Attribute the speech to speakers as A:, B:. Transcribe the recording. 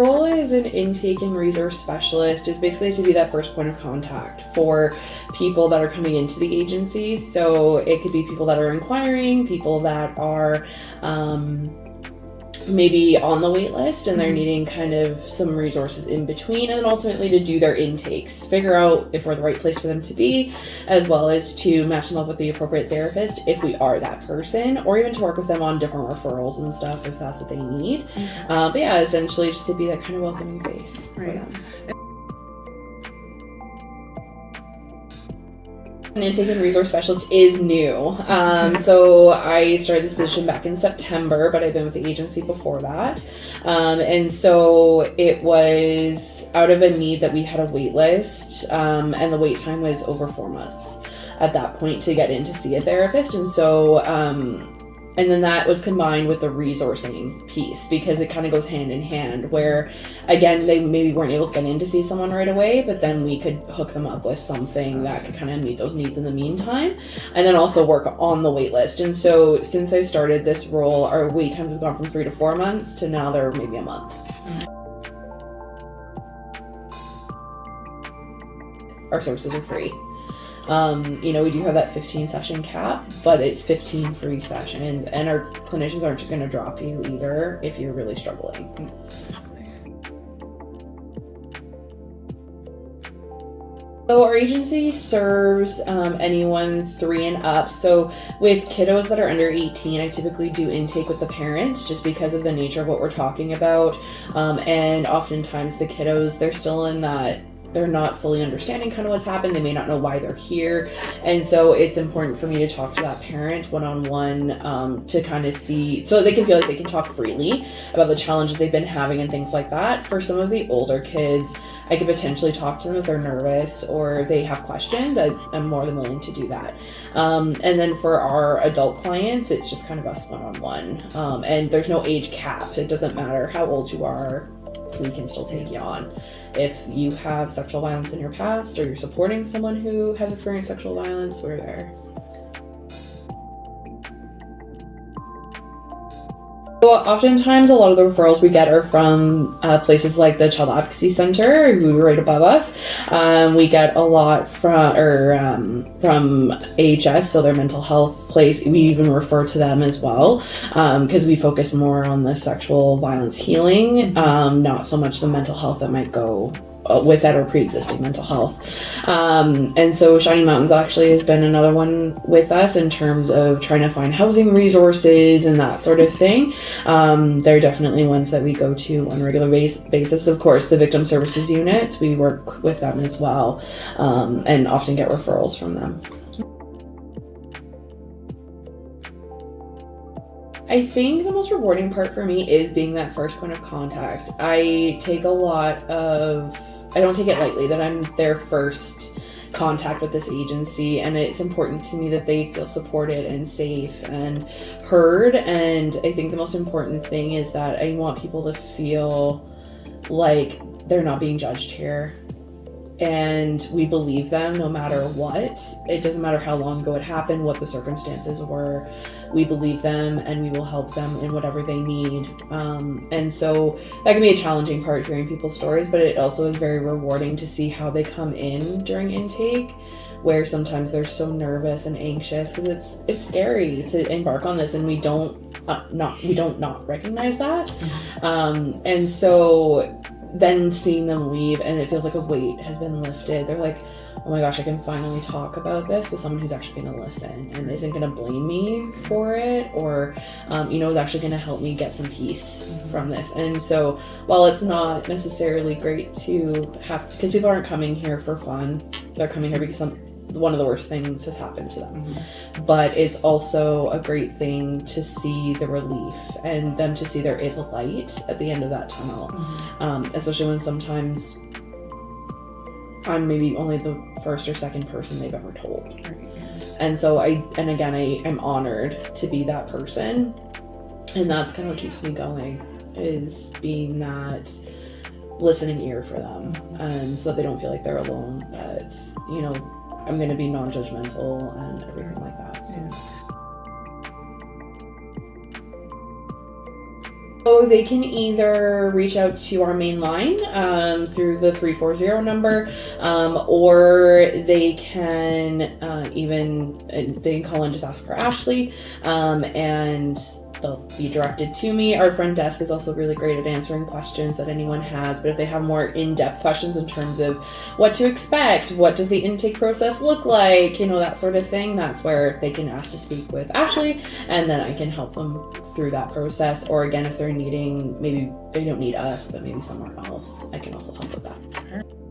A: Role as an intake and resource specialist is basically to be that first point of contact for people that are coming into the agency. So it could be people that are inquiring, people that are maybe on the wait list and they're needing kind of some resources in between, and then ultimately to do their intakes, figure out if we're the right place for them to be, as well as to match them up with the appropriate therapist if we are that person, or even to work with them on different referrals and stuff if that's what they need. But yeah, essentially just to be that kind of welcoming face for them. An intake and resource specialist is new. So I started this position back in September, but I've been with the agency before that. And so it was out of a need that we had a wait list, and the wait time was over 4 months at that point to get in to see a therapist. And so and then that was combined with the resourcing piece, because it kind of goes hand in hand, where again they maybe weren't able to get in to see someone right away, but then we could hook them up with something that could kind of meet those needs in the meantime, and then also work on the wait list. And so since I started this role, our wait times have gone from 3 to 4 months to now they're maybe a month. Our services are free. We do have that 15 session cap, but it's 15 free sessions, and our clinicians aren't just going to drop you either if you're really struggling. So our agency serves anyone 3 and up. So with kiddos that are under 18, I typically do intake with the parents just because of the nature of what we're talking about. And oftentimes the kiddos, they're still in that, they're not fully understanding kind of what's happened. They may not know why they're here. And so it's important for me to talk to that parent one-on-one to kind of see, so they can feel like they can talk freely about the challenges they've been having and things like that. For some of the older kids, I could potentially talk to them if they're nervous or they have questions. I'm more than willing to do that. And then for our adult clients, it's just kind of us one-on-one. And there's no age cap. It doesn't matter how old you are. We can still take you on. If you have sexual violence in your past or you're supporting someone who has experienced sexual violence, we're there. So oftentimes a lot of the referrals we get are from places like the Child Advocacy Center, who are right above us. We get a lot from AHS, so their mental health place. We even refer to them as well, because we focus more on the sexual violence healing, not so much the mental health that might go with that or pre-existing mental health. And so Shining Mountains actually has been another one with us in terms of trying to find housing resources and that sort of thing. They're definitely ones that we go to on a regular basis. Of course, the victim services units, we work with them as well, and often get referrals from them. I think the most rewarding part for me is being that first point of contact. I don't take it lightly that I'm their first contact with this agency, and it's important to me that they feel supported and safe and heard. And I think the most important thing is that I want people to feel like they're not being judged here. And we believe them no matter what. It doesn't matter how long ago it happened, what the circumstances were. We believe them and we will help them in whatever they need. And so that can be a challenging part, hearing people's stories, but it also is very rewarding to see how they come in during intake, where sometimes they're so nervous and anxious because it's scary to embark on this, and we don't not recognize that. And so then seeing them leave and it feels like a weight has been lifted. They're like, oh my gosh, I can finally talk about this with someone who's actually going to listen and isn't going to blame me for it, or is actually going to help me get some peace from this. And so while it's not necessarily great to have, because people aren't coming here for fun, they're coming here because one of the worst things has happened to them. But it's also a great thing to see the relief and them to see there is a light at the end of that tunnel. Especially when sometimes I'm maybe only the first or second person they've ever told. And so I'm honored to be that person. And that's kind of what keeps me going, is being that listening ear for them, and so that they don't feel like they're alone, that, I'm going to be non-judgmental and everything like that. So. So they can either reach out to our main line through the 340 number, or they can they can call and just ask for Ashley, and they'll be directed to me. Our front desk is also really great at answering questions that anyone has, but if they have more in-depth questions in terms of what to expect, what does the intake process look like, that sort of thing, that's where they can ask to speak with Ashley, and then I can help them through that process. Or again, if they're needing, maybe they don't need us, but maybe somewhere else, I can also help with that.